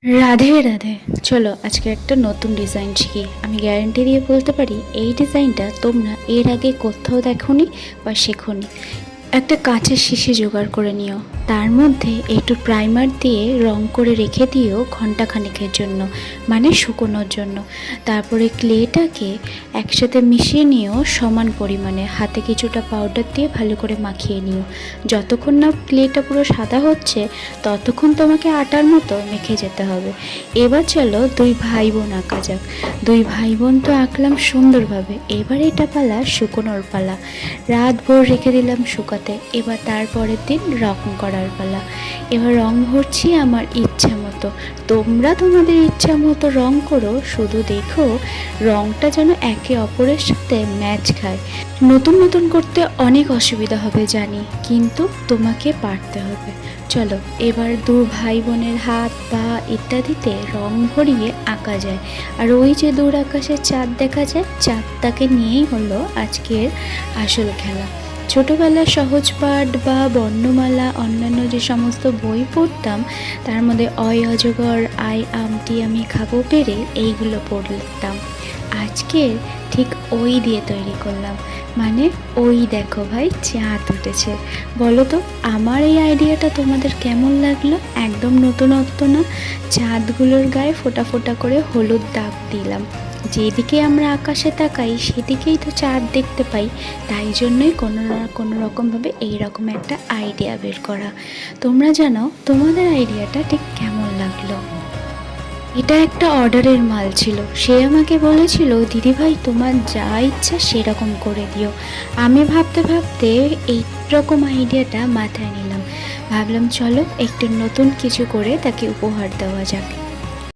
রাধে রাধে। চলো আজকে একটা নতুন ডিজাইন শিখি। আমি গ্যারান্টি দিয়ে বলতে পারি এই ডিজাইনটা তোমরা এর আগে কোথাও দেখোনি বা শেখোনি। একটা কাঁচের শিশি জোগাড় করে নিও, তার মধ্যে একটু প্রাইমার দিয়ে রং করে রেখে দিও ঘন্টাখানেকের জন্য, মানে শুকোনোর জন্য। তারপরে ক্লেটাকে একসাথে মিশিয়ে নিও সমান পরিমাণে, হাতে কিছুটা পাউডার দিয়ে ভালো করে মাখিয়ে নিও। যতক্ষণ না ক্লেটা পুরো সাদা হচ্ছে ততক্ষণ তোমাকে আটার মতো মেখে যেতে হবে। এবার চলো দুই ভাই বোন আঁকা যাক। দুই ভাই বোন তো আঁকলাম সুন্দরভাবে, এবার এটা পালা শুকোনোর পালা। রাত ভোর রেখে দিলাম শুকাতে, এবার তারপরের দিন রং করার পালা। এবার রং ভরছি আমার ইচ্ছা মতো, তোমরা তোমাদের ইচ্ছা মতো রং করো, শুধু দেখো রংটা যেন একে অপরের সাথে ম্যাচ খায়। নতুন নতুন করতে অনেক অসুবিধা হবে জানি, কিন্তু তোমাকে পারতে হবে। চলো এবার দু ভাই বোনের হাত পা ইত্যাদিতে রং ভরিয়ে আঁকা যায়। আর ওই যে দূর আকাশে চাঁদ দেখা যায়, চাঁদটাকে নিয়েই হলো আজকের আসল খেলা। ছোটোবেলায় সহজ পাঠ বা বর্ণমালা অন্যান্য যে সমস্ত বই পড়তাম তার মধ্যে অয় অজগর, আই আমটি আমি খাবো পেরে, এইগুলো পড়তাম। আজকের ঠিক ওই দিয়ে তৈরি করলাম, মানে ওই দেখো ভাই চাঁদ উঠেছে। বলো তো আমার এই আইডিয়াটা তোমাদের কেমন লাগলো? একদম নতুনত্ব না? চাঁদগুলোর গায়ে ফোঁটা ফোঁটা করে হলুদ দাগ দিলাম। যেদিকে আমরা আকাশে তাকাই সেদিকেই তো চাঁদ দেখতে পাই, তাই জন্যই কোনো না কোনো রকমভাবে এইরকম একটা আইডিয়া বের করা। তোমরা জানো তোমাদের আইডিয়াটা ঠিক কেমন লাগলো? এটা একটা অর্ডারের মাল ছিল। সে আমাকে বলেছিল দিদিভাই তোমার যা ইচ্ছা সেরকম করে দিও। আমি ভাবতে ভাবতে এই রকম আইডিয়াটা মাথায় নিলাম। ভাবলাম চলো একটু নতুন কিছু করে তাকে উপহার দেওয়া যাক।